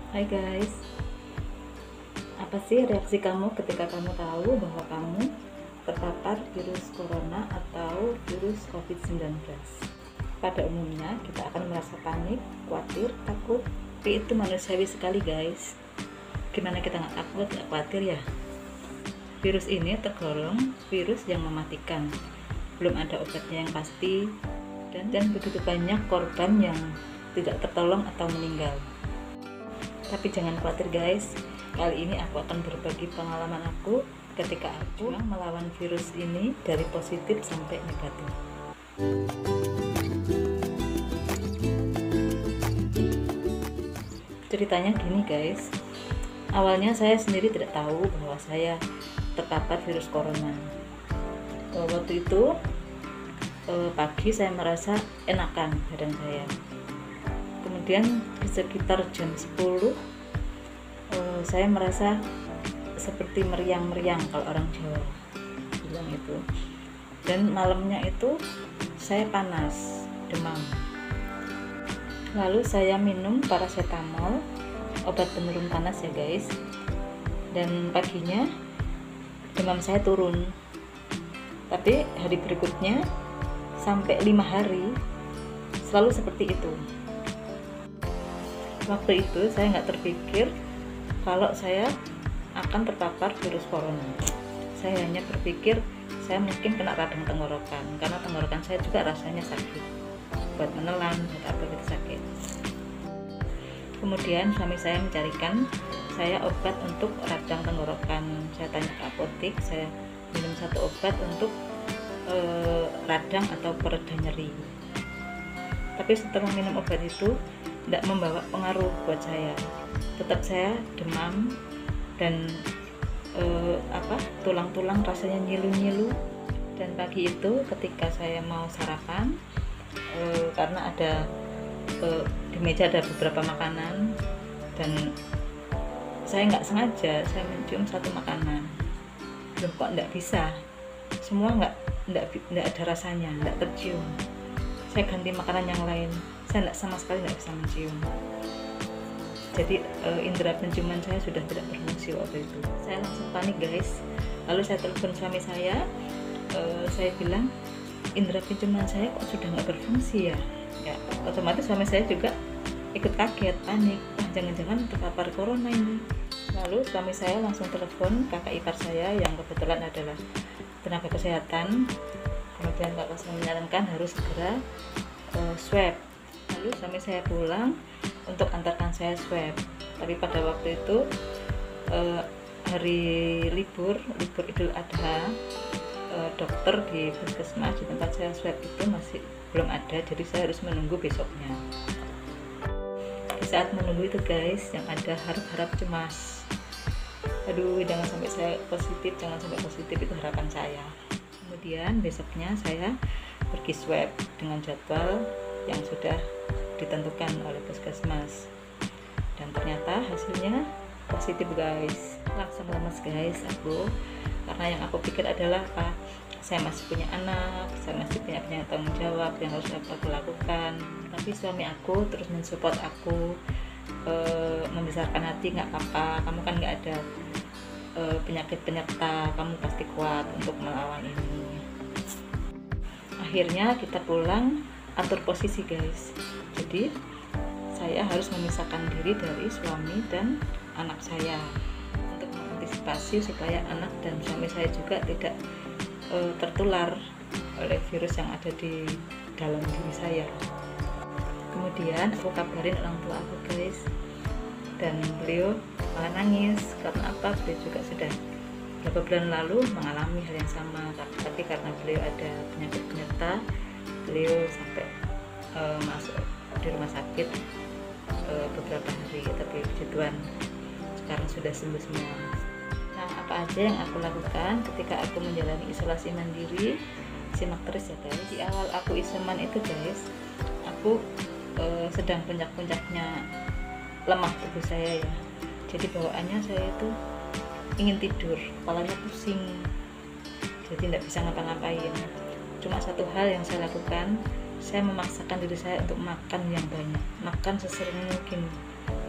Hai guys, apa sih reaksi kamu ketika kamu tahu bahwa kamu terpapar virus corona atau virus COVID-19? Pada umumnya kita akan merasa panik, khawatir, takut, tapi itu manusiawi sekali guys. Gimana kita nggak takut, nggak khawatir ya? Virus ini tergolong virus yang mematikan, belum ada obatnya yang pasti, dan begitu banyak korban yang tidak tertolong atau meninggal. Tapi jangan khawatir guys, kali ini aku akan berbagi pengalaman aku ketika aku melawan virus ini dari positif sampai negatif. Ceritanya gini guys, awalnya saya sendiri tidak tahu bahwa saya terpapar virus corona. Waktu itu pagi saya merasa enakan badan saya. Kemudian di sekitar jam 10 saya merasa seperti meriang-meriang kalau orang Jawa bilang itu. Dan malamnya itu saya panas, demam. Lalu saya minum paracetamol, obat penurun panas ya guys. Dan paginya demam saya turun. Tapi hari berikutnya sampai 5 hari selalu seperti itu. Waktu itu saya nggak terpikir kalau saya akan terpapar virus corona. Saya hanya berpikir saya mungkin kena radang tenggorokan, karena tenggorokan saya juga rasanya sakit, buat menelan, buat apa gitu sakit. Kemudian suami saya mencarikan saya obat untuk radang tenggorokan. Saya tanya ke apotek, saya minum satu obat untuk radang atau pereda nyeri. Tapi setelah minum obat itu tidak membawa pengaruh buat saya. Tetap saya demam dan tulang-tulang rasanya nyilu-nyilu. Dan pagi itu ketika saya mau sarapan, karena ada di meja ada beberapa makanan dan saya nggak sengaja saya mencium satu makanan. Loh kok nggak bisa? Semua nggak ada rasanya, nggak tercium. Saya ganti makanan yang lain, saya sama sekali nggak bisa mencium. Jadi indera penciuman saya sudah tidak berfungsi waktu itu. Saya langsung panik guys. Lalu saya telepon suami saya bilang indera penciuman saya kok sudah nggak berfungsi ya. Ya otomatis suami saya juga ikut kaget, panik. Jangan-jangan terpapar corona ini. Lalu suami saya langsung telepon kakak ipar saya yang kebetulan adalah tenaga kesehatan. Kemudian kakak saya menyarankan harus segera swab. Lalu suami saya pulang untuk antarkan saya swab. Tapi pada waktu itu hari libur Idul Adha, dokter di puskesmas di tempat saya swab itu masih belum ada, jadi saya harus menunggu besoknya. Di saat menunggu itu guys, yang ada harap-harap cemas. Aduh, jangan sampai saya positif, jangan sampai positif, itu harapan saya. Kemudian besoknya saya pergi swab dengan jadwal yang sudah ditentukan oleh puskesmas, dan ternyata hasilnya positif guys. Langsung lemes guys aku, karena yang aku pikir adalah saya masih punya anak, saya masih punya tanggung jawab yang harus aku lakukan. Tapi suami aku terus mensupport aku, membesarkan hati, nggak apa-apa, kamu kan nggak ada penyakit penyerta, kamu pasti kuat untuk melawan ini. Akhirnya kita pulang, atur posisi guys. Jadi saya harus memisahkan diri dari suami dan anak saya untuk mengantisipasi supaya anak dan suami saya juga tidak tertular oleh virus yang ada di dalam diri saya. Kemudian aku kabarin orang tua aku guys, dan beliau malah nangis. Karena apa? Beliau juga sudah beberapa bulan lalu mengalami hal yang sama, tapi karena beliau ada penyakit penyerta, beliau sampai masuk di rumah sakit beberapa hari. Tapi puji Tuhan sekarang sudah sembuh semua. Nah, apa aja yang aku lakukan ketika aku menjalani isolasi mandiri? Simak terus ya guys. Di awal aku isoman itu guys, aku sedang puncak-puncaknya lemah tubuh saya ya. Jadi bawaannya saya itu ingin tidur, kepalanya pusing, jadi tidak bisa ngapa-ngapain. Cuma satu hal yang saya lakukan, saya memaksakan diri saya untuk makan yang banyak, makan sesering mungkin.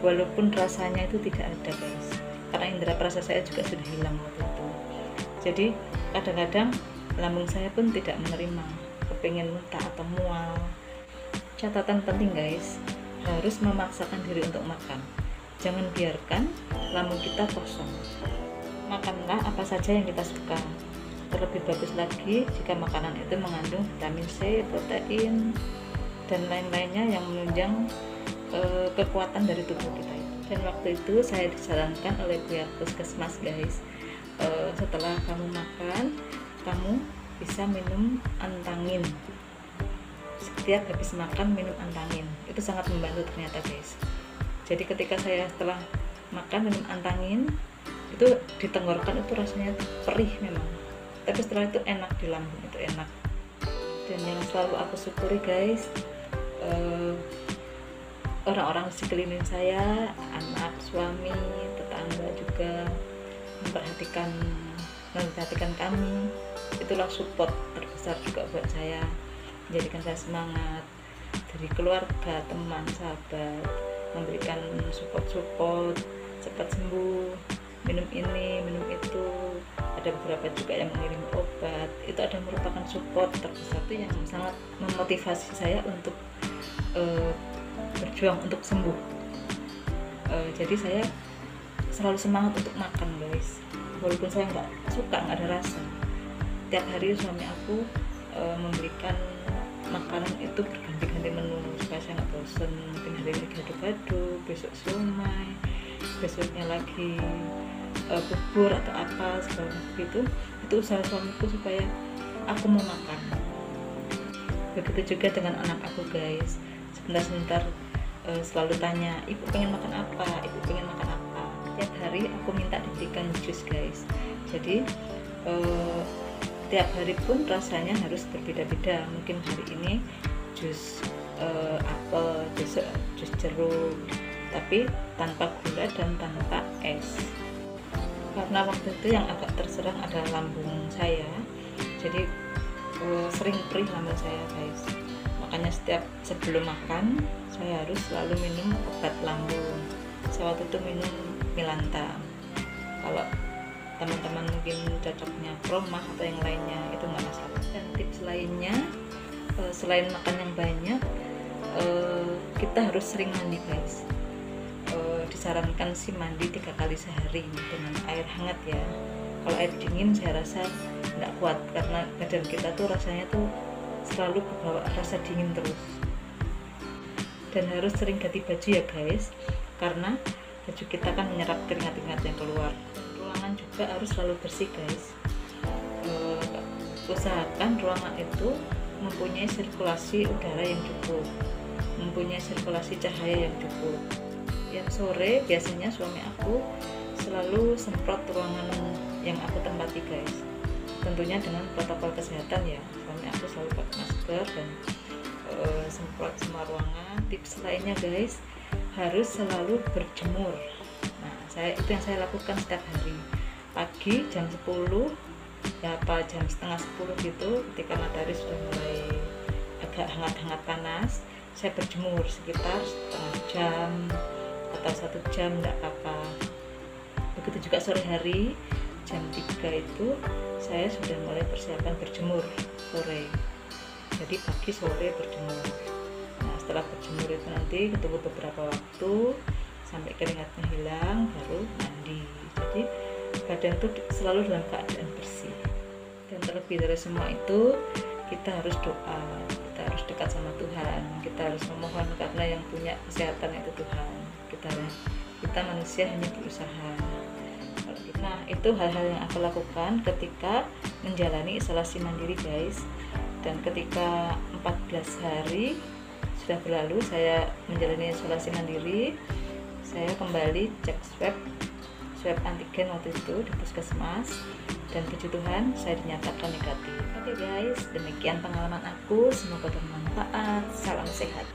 walaupun rasanya itu tidak ada guys, karena indera perasa saya juga sudah hilang waktu itu. Jadi kadang-kadang lambung saya pun tidak menerima, kepingin muntah atau mual. Catatan penting guys, harus memaksakan diri untuk makan, jangan biarkan lambung kita kosong. Makanlah apa saja yang kita suka. Terlebih bagus lagi jika makanan itu mengandung vitamin C, protein, dan lain-lainnya yang menunjang kekuatan dari tubuh kita. Dan waktu itu saya disarankan oleh pihak puskesmas guys, setelah kamu makan, kamu bisa minum antangin. Setiap habis makan minum antangin, itu sangat membantu ternyata guys. Jadi ketika saya setelah makan minum antangin, itu di tenggorokan itu rasanya perih memang, tapi setelah itu enak di lambung, itu enak. Dan yang selalu aku syukuri guys, orang-orang di sekeliling saya, anak, suami, tetangga juga memperhatikan kami. Itulah support terbesar juga buat saya, menjadikan saya semangat. Dari keluarga, teman, sahabat memberikan support, cepat sembuh, minum ini, minum itu. Ada beberapa juga yang mengirim obat. Itu ada merupakan support terbesar itu yang sangat memotivasi saya untuk berjuang untuk sembuh. Jadi saya selalu semangat untuk makan guys, walaupun saya nggak suka, nggak ada rasa. Tiap hari suami aku memberikan makanan itu berganti-ganti menu supaya saya nggak bosan. Mungkin hari ini gado-gado, besok somai, besoknya lagi bubur atau apa segala macam. Itu usaha suamiku supaya aku mau makan. Begitu juga dengan anak aku guys, sebentar selalu tanya, ibu pengen makan apa, ibu pengen makan apa. Tiap hari aku minta diberikan jus guys. Jadi tiap hari pun rasanya harus berbeda-beda. Mungkin hari ini jus apel, besok jus jeruk, tapi tanpa gula dan tanpa es. Karena waktu itu yang agak terserang adalah lambung saya, jadi sering perih lambung saya guys. Makanya sebelum makan saya harus selalu minum obat lambung. Saya waktu itu minum Milanta. Kalau teman-teman mungkin cocoknya Promah atau yang lainnya, itu nggak masalah. Dan tips lainnya, selain makan yang banyak, kita harus sering mandi guys. Disarankan sih mandi 3 kali sehari dengan air hangat ya. Kalau air dingin saya rasa nggak kuat, karena badan kita tuh rasanya tuh selalu kebawa rasa dingin terus. Dan harus sering ganti baju ya guys, karena baju kita kan menyerap keringat-keringat yang keluar. Ruangan juga harus selalu bersih guys. Usahakan ruangan itu mempunyai sirkulasi udara yang cukup, mempunyai sirkulasi cahaya yang cukup. Yang sore biasanya suami aku selalu semprot ruangan yang aku tempati guys, tentunya dengan protokol kesehatan ya. Suami aku selalu pakai masker dan semprot semua ruangan. Tips lainnya guys, harus selalu berjemur. Nah, itu yang saya lakukan setiap hari. Pagi jam 10 ya, apa jam setengah 10 gitu, ketika matahari sudah mulai agak hangat-hangat panas, saya berjemur sekitar setengah jam atau 1 jam, enggak apa-apa. Begitu juga sore hari jam 3 itu saya sudah mulai persiapan berjemur sore. Jadi pagi sore berjemur. Nah, setelah berjemur itu nanti tunggu beberapa waktu sampai keringatnya hilang, baru mandi. Jadi badan itu selalu dalam keadaan bersih. Dan terlebih dari semua itu, kita harus doa, kita harus dekat sama Tuhan, kita harus memohon, karena yang punya kesehatan itu Tuhan. Kita manusia hanya berusaha. Nah, itu hal-hal yang aku lakukan ketika menjalani isolasi mandiri guys. Dan ketika 14 hari sudah berlalu saya menjalani isolasi mandiri, saya kembali cek swab antigen waktu itu di puskesmas, dan puji Tuhan saya dinyatakan negatif. Oke guys, demikian pengalaman aku, semoga bermanfaat. Salam sehat.